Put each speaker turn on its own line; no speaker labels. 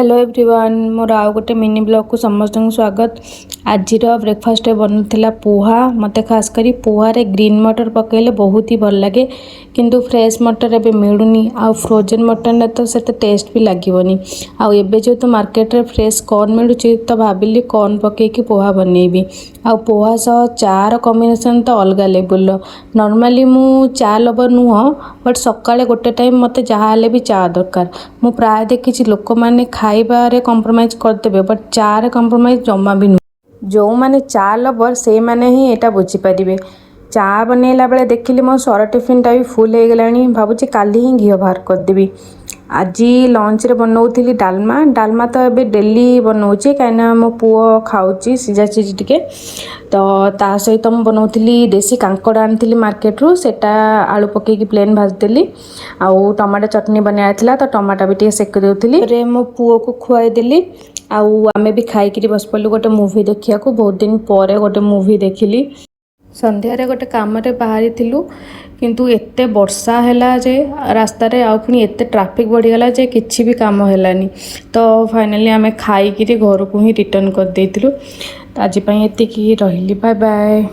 Hello everyone मोर आउ गोटे mini blog को समस्त स्वागत। आज ब्रेकफास्ट बनूला पोहा। मत खास करी पोहा रे ग्रीन मटर पकेले बहुत ही भल लगे, किंतु फ्रेश मटर एबे मिलूनी। आ फ्रोजन मटर ने तो से टेस्ट भी लगनी। आबे जो तो मार्केट रे फ्रेश कॉर्न मिलूँ तो भाविली कॉर्न पकईकी पोहा बनईबी। आ पोहा सह चार कॉम्बिनेशन तो अलग लेवल। नॉर्मली मु चा लवर नुह, बट सकाळे गोटे टाइम मते जहाँ भी चा दरकार। मु प्राय देखी लोक मैंने खाइबारे कंप्रोमाइज करदेवे, बट चा रे कंप्रोमाइज जमा भी नुह। जो मैंने चा लवर से मैंने ही एटा बुझीपारे। चा बनैला बेले देखिली मो सर टिफिन टा भी फुल हो गलानी। भावुची काली ही घी बाहर करदेवी। आज लंच रे बनाऊली डालमा। डालमा तो एबे डेली बनाऊँगी कहीं मो पुओ खाऊँ सीझा सीझी टिके। तो ता सहित मुझे बनाऊली देसी कांकड़ आनी मार्केट रू, सेटा आलू पकईकी प्लेन भाजदेली। आउ टमाटो चटनी बनाया तो टमाटो भी टे सेक देउथिली। रे मो पुओ को खुआई देली। आउ आमे भी खाइकी बस पड़ू गोटे मुवी देखिया को। बहुत दिन पर गोटे मुवी देखिली। संध्यारे गोटे काम रे बाहरी थिलु, किंतु एते वर्षा हैला जे रास्ता रे आ पुनी एते ट्रैफिक बढ़ी गला जे किछि भी काम हैलानी। तो फाइनली आमे खाइकी घर को ही रिटर्न कर देइथिलु। आज पई एतिकी रहिली। Bye bye.